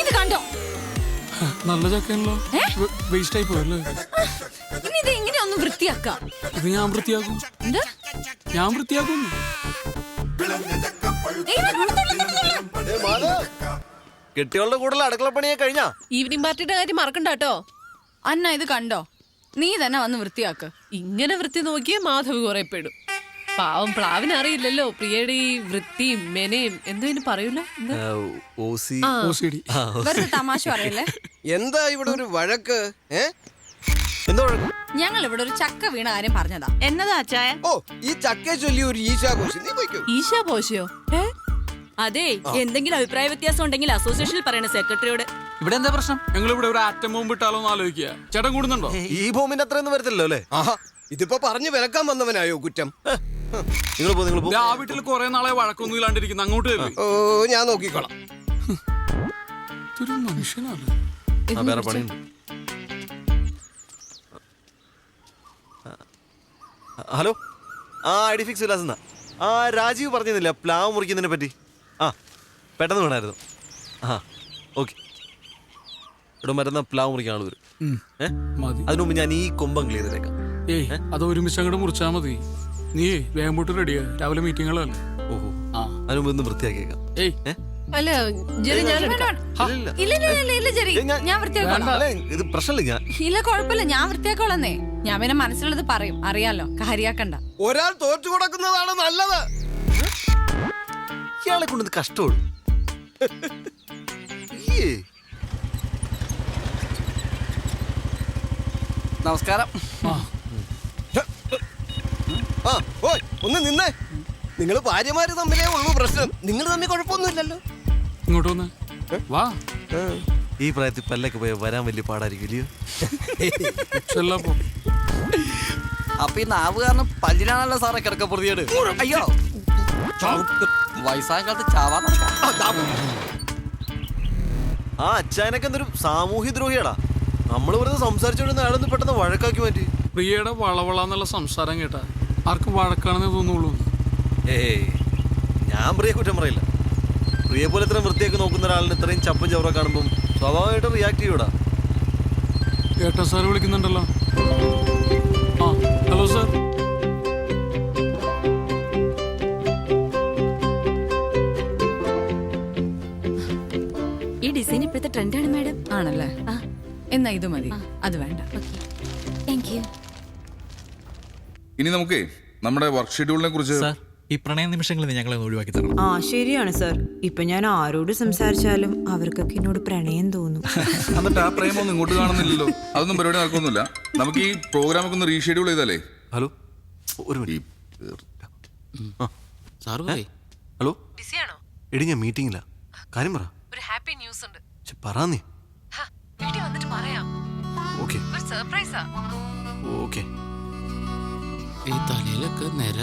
ഇത് കണ്ടോ? നല്ല ചക്കയാണല്ലോ. വേസ്റ്റ് ആയി പോയല്ലേ? ഇനി ഇത് എങ്ങനെ ഒന്ന് വൃത്തിയാക്കാം? ഇത് ഞാൻ വൃത്തിയാക്കും. എന്ത്? ഞാൻ വൃത്തിയാക്കും. കെട്ടികളുടെ കൂടുതൽ അടുക്കളപ്പണിയെ കഴിഞ്ഞാ? ഈവനിങ് പാർട്ടിയുടെ കാര്യം മറക്കണ്ട കേട്ടോ. അന്ന ഇത് കണ്ടോ? നീ തന്നെ വന്ന് വൃത്തിയാക്ക്. ഇങ്ങനെ വൃത്തി നോക്കിയേ മാധവ് കുറെ പെടും. പാവം പ്ലാവിന് അറിയില്ലല്ലോ പ്രിയയുടെ ഈ വൃത്തിയും മെനയും എന്തോ ഇനി പറയൂല. വെറുതെ തമാശ പറയല്ലേ? എന്താ ഇവിടെ ഒരു വഴക്ക്? ഞങ്ങൾ ഇവിടെ ഒരു ചക്ക വീണ കാര്യം പറഞ്ഞതാ. എന്നതാ അച്ചായ? ഓ, ഈ ചക്കയെ ചൊല്ലി ഒരു ഈശാഘോഷം. നീ പോയിക്കോ. ഈശാ പോശയോ? അതെ, എന്തെങ്കിലും അഭിപ്രായ വ്യത്യാസം ഉണ്ടെങ്കിൽ അസോസിയേഷനിൽ പറയണ സെക്രട്ടറിയോട്. ഇവിടെ എന്താ പ്രശ്നം? ഞങ്ങൾ ഇവിടെ ഒരു ആറ്റം ബോംബ് ഇട്ടാലോ എന്ന് ആലോചിക്കുക. ചേട്ടൻ കൂടുന്നുണ്ടോ? ഈ ബോംബിന്റെ അത്രയൊന്നും വരത്തില്ലല്ലോ അല്ലേ? ആഹാ, ഇതിപ്പോ പറഞ്ഞു വിലക്കാൻ വന്നവനായോ കുറ്റം? നിങ്ങൾ ആ വീട്ടിൽ കുറെ നാളെ വഴക്കൊന്നും ഇല്ലാണ്ടിരിക്കുന്നു. അങ്ങോട്ട് വരില്ലേ? ഓ, ഞാൻ നോക്കിക്കോളാം. ഇതൊരു മനുഷ്യനാണ്. വേറെ പണിയുണ്ട്. ഹലോ, ഐഡിഫിക്സ് വിലാസെന്നാ. രാജീവ് പറഞ്ഞിരുന്നില്ല പ്ലാവ് മുറിക്കുന്നതിനെ പറ്റി? പെട്ടെന്ന് വേണമായിരുന്നു. ഓക്കെ. ഇവിടെ മരുന്ന പ്ലാവ് മുറിക്കാൻ ആൾ വരും. അതിനു മുമ്പ് ഞാൻ ഈ കൊമ്പം ക്ലിയർ ചെയ്തേക്കാം. അത് ഒരുമിച്ച് അങ്ങോട്ട് മുറിച്ചാൽ മതി. നീ വേഗം പോട്ട് റെഡിയാ, രാവിലെ മീറ്റിങ്ങുകളല്ലേ. ഓഹോ, അതിനു മുമ്പ് ഒന്ന് വൃത്തിയാക്കിയേക്കാം. അല്ല ജെറി, ഞാൻ ഇല്ല ജെറി, ഞാൻ വൃത്തിയാക്കോളാം. ഇത് പ്രശ്നമില്ല. ഞാൻ ഇല്ല, കുഴപ്പമില്ല, ഞാൻ വൃത്തിയാക്കോളന്നേ. ഞാൻ പിന്നെ മനസ്സിലുള്ളത് പറയും, അറിയാലോ, കാര്യാക്കണ്ട. ഒരാൾ തോറ്റു കൊടുക്കുന്നതാണ് നല്ലത്. ഇയാളെ കൊണ്ടത് കഷ്ടമുള്ളൂ. നമസ്കാരം. ഓയ്, ഒന്ന് നിന്നേ. നിങ്ങൾ ഭാര്യമാര് തമ്മിലേ ഉള്ളൂ പ്രശ്നം. നിങ്ങൾ തമ്മിൽ കുഴപ്പമൊന്നുമില്ലല്ലോ. ഇങ്ങോട്ട് വന്ന് വാ. ഈ പ്രായത്തിൽ പല്ലൊക്കെ പോയി വരാൻ വലിയ പാടായിരിക്കും. അപ്പൊ ഈ നാവ് കാരണം പല്ലിനാണല്ലോ സാറേ കിടക്ക പ്രതിയോട്. അയ്യോ, വയസ്സായ കാലത്ത് ചാവാ നടക്കാം. അച്ഛനൊക്കെ എന്തൊരു സാമൂഹ്യ ദ്രോഹിയാടാ. നമ്മൾ വെറുതെ സംസാരിച്ചോണ്ടിരുന്ന അയാളൊന്ന് പെട്ടെന്ന് വഴക്കാക്കി മാറ്റി. പ്രിയയുടെ വളവളന്നുള്ള സംസാരം കേട്ടാ ആർക്കും വഴക്കാണെന്നേ തോന്നുള്ളൂ. ഞാൻ പ്രിയ കുറ്റം പറയില്ല. പ്രിയ പോലെ ഇത്രയും വൃത്തിയൊക്കെ നോക്കുന്ന ഒരാളിന് ഇത്രയും ചപ്പും ചവറ കാണുമ്പോൾ സ്വാഭാവികമായിട്ടും റിയാക്ട് ചെയ്യൂടാ. ഏട്ടാ സാർ വിളിക്കുന്നുണ്ടല്ലോ. Hello sir. ഈ ഡിസൈൻ ഇപ്പോഴത്തെ ട്രെൻഡാണ് മാഡം. ആണല്ലേ? എന്നാ ഇത് മതി, അത് വേണ്ട. Thank you. ഇനി നമുക്ക് നമ്മുടെ വർക്ക് ഷെഡ്യൂളിനെ കുറിച്ച്. ഈ പ്രണയ നിമിഷങ്ങളിൽ ഞങ്ങളെ ഒഴിവാക്കി തരണം. ശരിയാണ് സാർ. ഇപ്പൊ ഞാൻ ആരോട് സംസാരിച്ചാലും അവർക്കൊക്കെ എന്നോട് പ്രണയം തോന്നും. എന്നിട്ട് ആ പ്രേമൊന്നും ഇങ്ങോട്ട് കാണുന്നില്ലല്ലോ. അതൊന്നും പരിപാടി നടക്കൊന്നുമില്ല. നമുക്ക് ഈ പ്രോഗ്രാമൊക്കെ ഒന്ന് റീഷെഡ്യൂൾ ചെയ്താലേ. ഹലോ, ഒരു മിനിറ്റ്. ഹലോ, ബിസിയാണോ? എടി ഞാൻ മീറ്റിംഗില്ല. കാര്യം പറ. ഒരു ഹാപ്പി ന്യൂസ് ഉണ്ട്. പറ നീ. വീട്ടിൽ വന്നിട്ട് പറയാം. ഓക്കെ. ഒരു സർപ്രൈസാ. ഓക്കെ. ഈ തലയിലൊക്കെ നേര.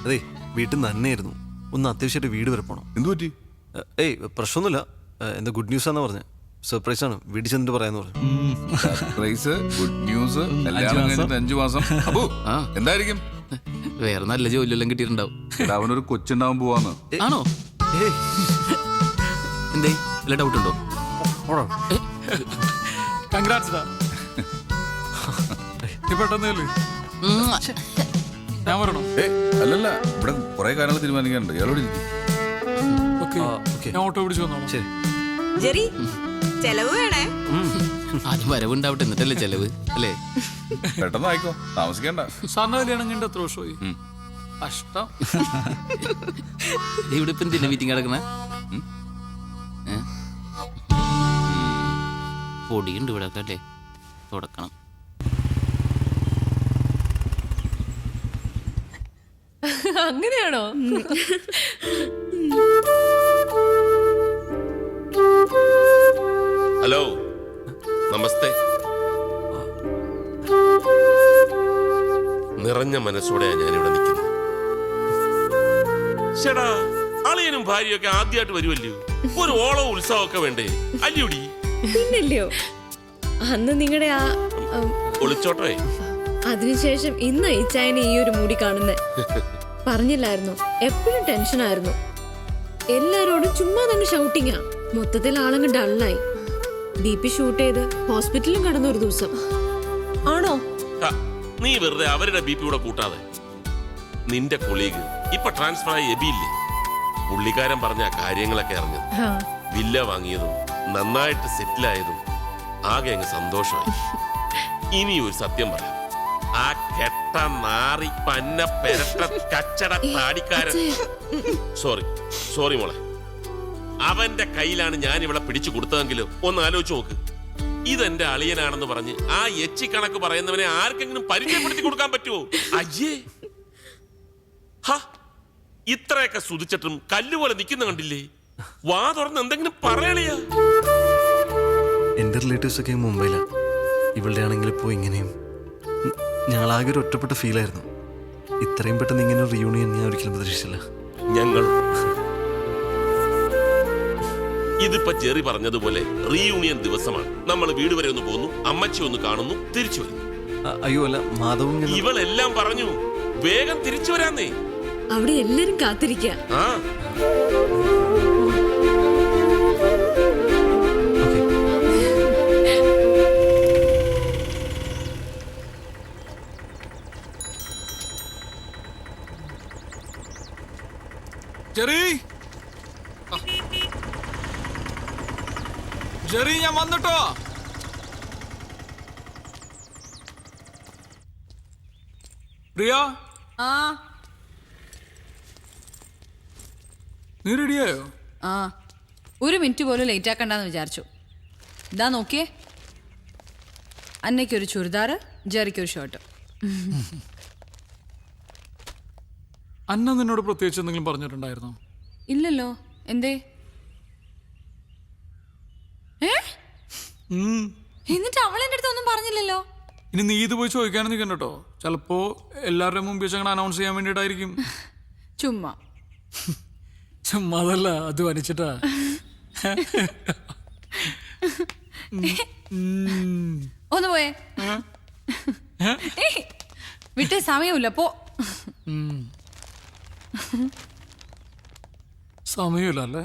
അതെ, വീട്ടിൽ നിന്ന് തന്നെയായിരുന്നു. ഒന്ന് അത്യാവശ്യമായിട്ട് വീട് വരെ പോണം. എന്തു പറ്റി? പ്രശ്നമൊന്നുമില്ല. എന്താ ഗുഡ് ന്യൂസ് ആണെന്ന് പറഞ്ഞത്. സർപ്രൈസ് ആണ്, വീട്ടിൽ ചെന്നിട്ട് പറയാന്ന് പറഞ്ഞു. സർപ്രൈസ്, ഗുഡ് ന്യൂസ്, എല്ലാം കഴിഞ്ഞിട്ട് 5 മാസം. അപ്പോ എന്തായിരിക്കും? വേറെ നല്ല ജോലിയെല്ലാം കിട്ടിയിട്ടുണ്ടാവും. അവനൊരു കൊച്ചുണ്ടാവാൻ പോവാന്ന്. ആണോ? എന്തേ, വല്ല ഡൗട്ട് ഉണ്ടോ? കൺഗ്രാറ്റ്സ്. പെട്ടെന്നല്ലേ ഞാൻ പറയണോ? അല്ലല്ല, ഇവിടെ കുറെ കാര്യങ്ങൾ തീരുമാനിക്കാനുണ്ട്. ഇയാളോട് ഞാൻ ഓട്ടോ പിടിച്ചു വന്നോളാം. ശരി. ജെറി, ചെലവ് വേണേ. ആദ്യം വരവുണ്ടാവട്ടെ, എന്നിട്ടല്ലേ ചെലവ് അല്ലേ? പെട്ടെന്ന് ആയിക്കോ, താമസിക്കണ്ട. സാറിന്റെ കല്യാണം കണ്ട എത്ര വർഷമായി? കഷ്ടം. ഇവിടെ ഇപ്പം എന്തിനാ മീറ്റിംഗ് കിടക്കണ? പൊടിയുണ്ട് ഇവിടെ ഒക്കെ അല്ലേ, തുടക്കണം. അങ്ങനെയാണോ? ഹലോ, നമസ്തേ. നിറഞ്ഞ മനസ്സോടെയാണ് ഞാനിവിടെ നിൽക്കുന്നത്. ചേടാ, അളിയനും ഭാര്യയൊക്കെ ആദ്യമായിട്ട് വരുമല്ലോ. ഒരു ഓളം ഉത്സവമൊക്കെ വേണ്ടേ? അല്ലയോടി? പിന്നല്ലയോ. അന്ന് നിങ്ങളുടെ ആ ഒളിച്ചോട്ടേ. അതിനുശേഷം ഇന്ന് ഇച്ചായനെ ഈ ഒരു മൂടി കാണുന്നേ. പറഞ്ഞില്ലായിരുന്നു, എപ്പോഴും ടെൻഷനായിരുന്നു. എല്ലാരോടും ചുമ്മാ തന്നെ ഷൗട്ടിങ്ങാ. മൊത്തത്തിൽ ആളങ്ങ് ഡള്ളായി. BP ഷൂട്ട് ചെയ്ത് ഹോസ്പിറ്റലിലും കടന്നു ഒരു ദിവസം. ആണോ? ഹ, നീ വെറുതെ അവരുടെ BP കൂടെ കൂട്ടാതെ. നിന്റെ കൊളീഗ് ഇപ്പൊ ട്രാൻസ്ഫർ ആയി എബിയില്ലേ, പുള്ളിക്കാരൻ പറഞ്ഞ കാര്യങ്ങളൊക്കെ അറിഞ്ഞത്, വില്ല വാങ്ങിയതും നന്നായിട്ട് സെറ്റിലായതും ആകെ അങ്ങ് സന്തോഷമായി. ഇനി ഒരു സത്യം പറയാം, ആ കെട്ട നാറി പന്ന പെരട്ട കച്ചട താടിക്കാരൻ, സോറി മോളെ, അവന്റെ കയ്യിലാണ് ഞാൻ ഇവിടെ പിടിച്ചു കൊടുത്തതെങ്കിലും ഒന്ന് ആലോചിച്ച് നോക്ക്. ഇതെന്റെ അളിയനാണെന്ന് പറഞ്ഞ് ആ എച്ചി കണക്ക് പറയുന്നവനെ ആർക്കെങ്കിലും പരിചയപ്പെടുത്തി കൊടുക്കാൻ പറ്റുമോ? അയ്യേ, ഇത്രയൊക്കെ സുതിച്ചിട്ടും കല്ലുപോലെ നിൽക്കുന്ന കണ്ടില്ലേ? വാ തുറന്ന് എന്തെങ്കിലും പറയണിയാ. എൻ്റെ റിലേറ്റീവ്സ് ഒക്കെ മുംബൈയിലാണ്. ഇവളുടെ ആണെങ്കിൽ ഇപ്പോൾ ഇങ്ങനെയും. ഞങ്ങളാകെ ഒരു ഒറ്റപ്പെട്ട ഫീലായിരുന്നു. ഇത്രയും പെട്ടെന്ന് ഇങ്ങനെ ഒരു റിയൂണിയൻ ഞാൻ ഒരിക്കലും പ്രതീക്ഷിച്ചില്ല. ഞങ്ങൾ ഇതിപ്പോ ജെറി പറഞ്ഞതുപോലെ റീയൂണിയൻ ദിവസമാണ്. നമ്മൾ വീട് വരെ ഒന്ന് പോകുന്നു, അമ്മച്ചി ഒന്ന് കാണുന്നു, തിരിച്ചു വരുന്നു. അയ്യോ അല്ല, മാധവും ഇവളെല്ലാം പറഞ്ഞു വേഗം തിരിച്ചു വരാന്നേ. അവിടെ എല്ലാരും കാത്തിരിക്ക. ആ ജെറി, ജെറി, ഞാൻ വന്നിട്ടോ. പ്രിയ, ആ നീ റെഡിയായോ? ആ, ഒരു മിനിറ്റ് പോലും ലേറ്റ് ആക്കണ്ടെന്ന് വിചാരിച്ചു. ഇതാ നോക്കിയേ, അന്നയ്ക്കൊരു ചുരിദാറ്, ജെറിക്കൊരു ഷർട്ട്. അന്ന നിന്നോട് പ്രത്യേകിച്ച് എന്തെങ്കിലും പറഞ്ഞിട്ടുണ്ടായിരുന്നോ? ഇല്ലല്ലോ, എന്തേ? എന്നിട്ട് അവൾ എൻ്റെ അടുത്ത് ഒന്നും പറഞ്ഞില്ലല്ലോ. ഇനി നീ ഇത് പോയി ചോദിക്കാനും നിൽക്കണ്ട കേട്ടോ. ചിലപ്പോ എല്ലാവരുടെ മുമ്പിൽ വെച്ച് അങ്ങനെ അനൗൺസ് ചെയ്യാൻ വേണ്ടിയിട്ടായിരിക്കും. ചുമ്മാ ചുമ്മാതല്ല, അത് വനിച്ചിട്ടാ. ഒന്ന് പോയേ, വിട്ടേ, സമയമില്ല, പോ. സമയമില്ല അല്ലേ?